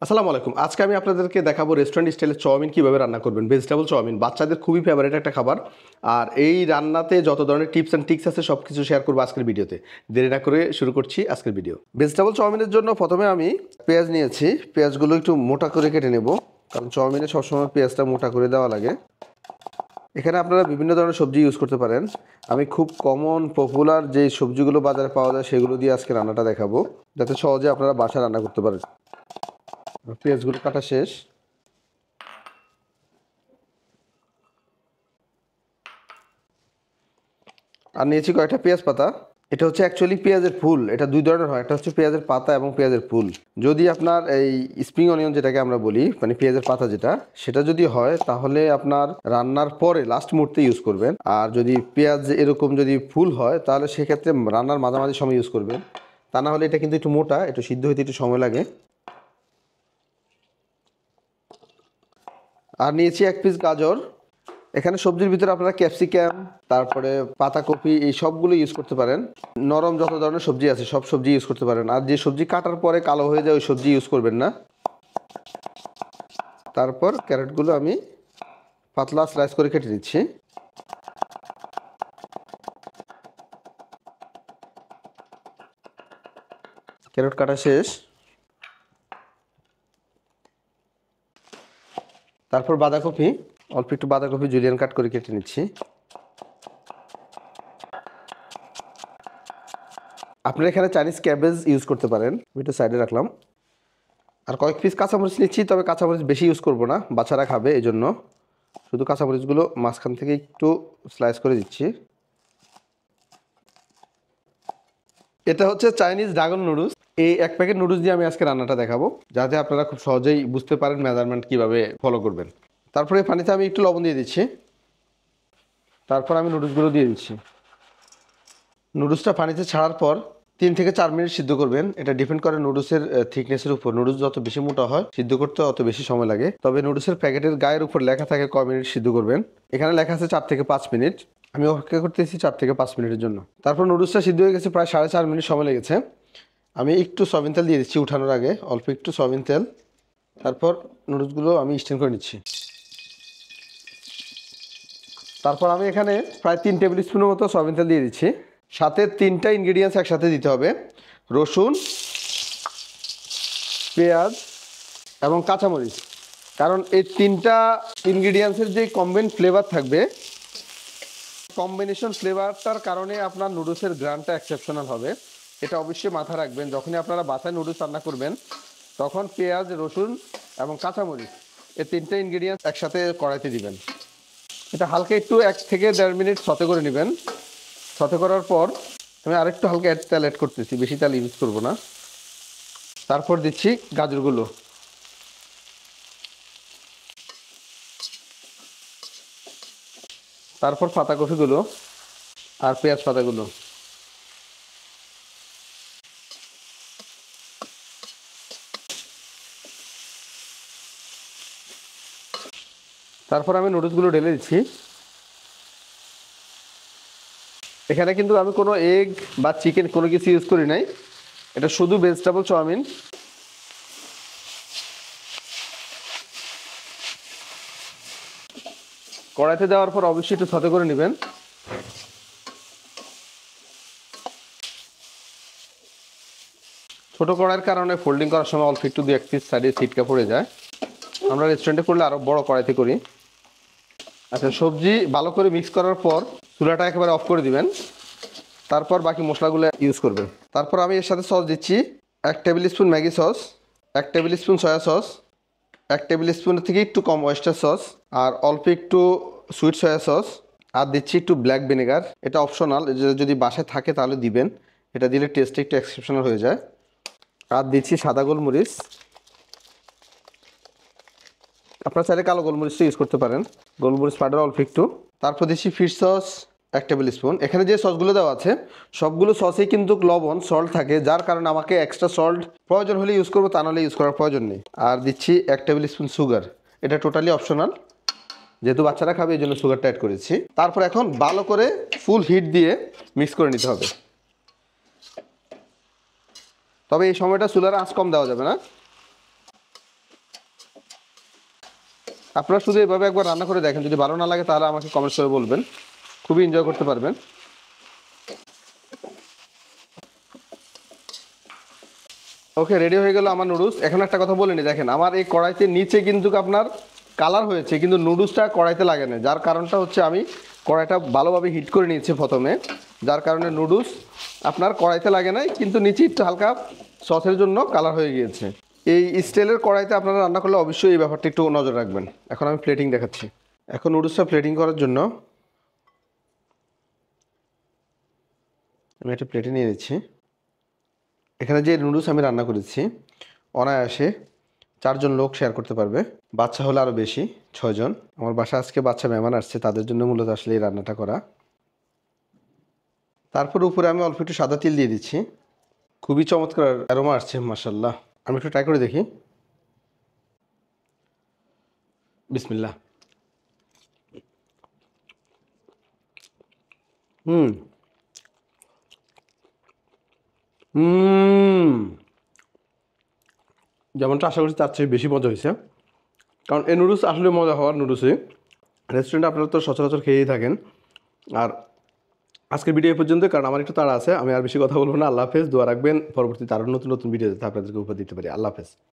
আসসালামু আলাইকুম। আজকে আমি আপনাদেরকে দেখাবো রেস্টুরেন্ট স্টাইলের চাউমিন কীভাবে রান্না করবেন। ভেজিটেবল চাউমিন বাচ্চাদের খুবই ফেভারিট একটা খাবার। আর এই রান্নাতে যত ধরনের টিপস অ্যান্ড ট্রিক্স আছে সব কিছু শেয়ার করবো আজকের ভিডিওতে। দেরি না করে শুরু করছি আজকের ভিডিও। ভেজিটেবল চাউমিনের জন্য প্রথমে আমি পেঁয়াজ নিয়েছি। পেঁয়াজগুলো একটু মোটা করে কেটে নেব, কারণ চাউমিনে সবসময় পেঁয়াজটা মোটা করে দেওয়া লাগে। এখানে আপনারা বিভিন্ন ধরনের সবজি ইউজ করতে পারেন। আমি খুব কমন পপুলার যে সবজিগুলো বাজারে পাওয়া যায় সেগুলো দিয়ে আজকে রান্নাটা দেখাবো, যাতে সহজে আপনারা বাসায় রান্না করতে পারেন। পেঁয়াজগুলো কাটা শেষ। আর নিয়েছি কয়েকটা পেঁয়াজ পাতা। এটা হচ্ছে অ্যাকচুয়ালি পেঁয়াজের ফুল। এটা দুই ধরনের হয়, একটা হচ্ছে পেঁয়াজের পাতা এবং পেঁয়াজের ফুল। যদি আপনার এই স্প্রিং অনিয়ন যেটাকে আমরা বলি, মানে পেঁয়াজের পাতা যেটা, সেটা যদি হয় তাহলে আপনার রান্নার পরে লাস্ট মুহূর্তে ইউজ করবেন। আর যদি পেঁয়াজ এরকম যদি ফুল হয় তাহলে সেক্ষেত্রে রান্নার মাঝামাঝি সময় ইউজ করবেন। তা না হলে এটা কিন্তু একটু মোটা, একটু সিদ্ধ হইতে একটু সময় লাগে। আর নিয়েছি এক পিস গাজর। এখানে সবজির ভিতরে আপনারা ক্যাপসিকাম, তারপরে পাতাকপি, এই সবগুলো ইউজ করতে পারেন। নরম যত ধরনের সবজি আছে সব সবজি ইউজ করতে পারেন। আর যে সবজি কাটার পরে কালো হয়ে যায় ওই সবজি ইউজ করবেন না। তারপর ক্যারেটগুলো আমি পাতলা স্লাইস করে কেটে দিচ্ছি। ক্যারট কাটা শেষ। তারপর বাঁধাকপি, অল্প একটু বাঁধাকপি জুলিয়ান কাট করে কেটে নিচ্ছি। আপনারা এখানে চাইনিজ ক্যাবেজ ইউজ করতে পারেন, আমি একটু সাইডে রাখলাম। আর কয়েক পিস কাঁচামরিচ নিচ্ছি, তবে কাঁচামরিচ বেশি ইউজ করব না, বাচ্চারা খাবে এই জন্য শুধু কাঁচামরিচগুলো মাঝখান থেকে একটু স্লাইস করে দিচ্ছি। এটা হচ্ছে চাইনিজ ড্রাগন নুডলস। এই এক প্যাকেট নুডলস দিয়ে আমি আজকে রান্নাটা দেখাবো, যাতে আপনারা খুব সহজেই বুঝতে পারেন মেজারমেন্ট কীভাবে ফলো করবেন। তারপরে পানিতে আমি একটু লবণ দিয়ে দিচ্ছি। তারপর আমি নুডলসগুলো দিয়ে দিচ্ছি। নুডলসটা পানিতে ছাড়ার পর 3 থেকে 4 মিনিট সিদ্ধ করবেন। এটা ডিপেন্ড করে নুডলসের থিকনেসের উপর। নুডলস যত বেশি মোটা হয় সিদ্ধ করতে অত বেশি সময় লাগে। তবে নুডলসের প্যাকেটের গায়ের উপর লেখা থাকে কয় মিনিট সিদ্ধ করবেন। এখানে লেখা আছে 4 থেকে 5 মিনিট। আমি অপেক্ষা করতেছি 4 থেকে 5 মিনিটের জন্য। তারপর নুডলসটা সিদ্ধ হয়ে গেছে, প্রায় 4.5 মিনিট সময় লেগেছে। আমি একটু সয়াবিন তেল দিয়ে দিচ্ছি উঠানোর আগে, অল্প একটু সয়াবিন তেল। তারপর নুডলসগুলো আমি স্টেন করে নিচ্ছি। তারপর আমি এখানে প্রায় 3 টেবিল স্পুনের মতো সয়াবিন তেল দিয়ে দিচ্ছি। সাথে 3টা ইনগ্রিডিয়েন্টস একসাথে দিতে হবে: রসুন, পেঁয়াজ এবং কাঁচামরিচ। কারণ এই 3টা ইনগ্রিডিয়েন্টসের যে কম্বাইন্ড ফ্লেভার থাকবে, কম্বিনেশন ফ্লেভারটার কারণে আপনার নুডলসের গ্রানটা এক্সেপশনাল হবে। এটা অবশ্যই মাথায় রাখবেন। যখনই আপনারা বাসায় নুডলস রান্না করবেন তখন পেঁয়াজ, রসুন এবং কাঁচামরিচ এই 3টা ইনগ্রিডিয়েন্টস একসাথে কড়াইতে দিবেন। এটা হালকা একটু 1 থেকে 1.5 মিনিট সতে করে নেবেন। সতে করার পর আমি আরেকটু হালকা তেল অ্যাড করতেছি, বেশি তেল ইউজ করব না। তারপর দিচ্ছি গাজরগুলো। তারপর পাতাকপিগুলো আর পেঁয়াজ পাতাগুলো। তারপর আমি নুডলসগুলো ঢেলে দিচ্ছি। এখানে কিন্তু আমি কোনো এগ বা চিকেন কোনো কিছু ইউজ করি নাই, এটা শুধু ভেজিটেবল চাউমিন। কড়াইতে দেওয়ার পর অবশ্যই একটু সতে করে নেবেন। ছোটো কড়াইয়ের কারণে ফোল্ডিং করার সময় অল্প একটু 2-1 পিস সাইডে ছিটকা পড়ে যায়। আমরা রেস্টুরেন্টে করলে আরও বড় কড়াইতে করি। আচ্ছা, সবজি ভালো করে মিক্স করার পর চুলাটা একেবারে অফ করে দিবেন। তারপর বাকি মশলাগুলো ইউজ করবেন। তারপর আমি এর সাথে সস দিচ্ছি: 1 tablespoon Maggi sauce, 1 tablespoon soya sauce, 1 table স্পুনের থেকে একটু কম ওয়েস্টার সস, আর অল্প একটু সুইট সয়া সস। আর দিচ্ছি একটু ব্ল্যাক ভিনেগার। এটা অপশনাল, যদি বাসায় থাকে তাহলে দিবেন, এটা দিলে টেস্টটা একটু এক্সেপশনাল হয়ে যায়। আর দিচ্ছি সাদা গোলমরিচ। আপনারা চাইলে কালো গোলমরিচটা ইউজ করতে পারেন, গোলমরিচ পাউডার অল্প একটু। তারপর দিচ্ছি ফিশ সস 1 টেবিল স্পুন। এখানে যে সসগুলো দেওয়া আছে সবগুলো সসেই কিন্তু লবণ, সল্ট থাকে, যার কারণে আমাকে এক্সট্রা সল্ট প্রয়োজন হলে ইউজ করবো, তা নাহলে ইউজ করার প্রয়োজন নেই। আর দিচ্ছি 1 টেবিল স্পুন সুগার। এটা টোটালি অপশনাল, যেহেতু বাচ্চারা খাবে এই জন্য সুগারটা অ্যাড করেছি। তারপর এখন ভালো করে ফুল হিট দিয়ে মিক্স করে নিতে হবে। তবে এই সময়টা চুলার আঁচ কম দেওয়া যাবে না। আপনারা শুধু এভাবে একবার রান্না করে দেখেন, যদি ভালো না লাগে তাহলে আমাকে কমেন্টস করে বলবেন, খুবই এনজয় করতে পারবেন। ওকে, রেডি হয়ে গেল আমার নুডলস। এখন একটা কথা বলে নি, দেখেন আমার এই কড়াইতে নিচে কিন্তু আপনার কালার হয়েছে, কিন্তু নুডলসটা কড়াইতে লাগে না। যার কারণটা হচ্ছে আমি কড়াইটা ভালোভাবে হিট করে নিয়েছি প্রথমে, যার কারণে নুডলস আপনার কড়াইতে লাগে নাই, কিন্তু নিচে একটু হালকা সসের জন্য কালার হয়ে গিয়েছে। এই স্টাইলের কড়াইতে আপনারা রান্না করলে অবশ্যই এই ব্যাপারটা একটু নজর রাখবেন। এখন আমি প্লেটিং দেখাচ্ছি। এখন নুডলসটা প্লেটিং করার জন্য আমি একটা প্লেটে নিয়ে নিচ্ছি। এখানে যে নুডলস আমি রান্না করেছি অনায়াসে 4 জন লোক শেয়ার করতে পারবে, বাচ্চা হলে আরও বেশি, 6 জন। আমার বাসায় আজকে বাচ্চা মেহমান আসছে, তাদের জন্য মূলত আসলে এই রান্নাটা করা। তারপর উপরে আমি অল্প একটু সাদা তিল দিয়ে দিচ্ছি। খুবই চমৎকার অ্যারোমা আসছে মাশাআল্লাহ। আমি একটু ট্রাই করে দেখি। বিসমিল্লাহ। হুম হুম যেমনটা আশা করছি তার চেয়ে বেশি মজা হয়েছে। কারণ এই নুডলস আসলে মজা হওয়ার নুডলসই। রেস্টুরেন্টে আপনারা তো সচরাচর খেয়েই থাকেন। আর আজকের ভিডিও এই পর্যন্ত, কারণ আমার একটু তাড়া আছে। আমি আর বেশি কথা বলবো না। আল্লাহ হাফেজ। দোয়া রাখবেন পরবর্তীতে আরও নতুন নতুন ভিডিও যাতে আপনাদেরকে উপহার দিতে পারি। আল্লাহ হাফেজ।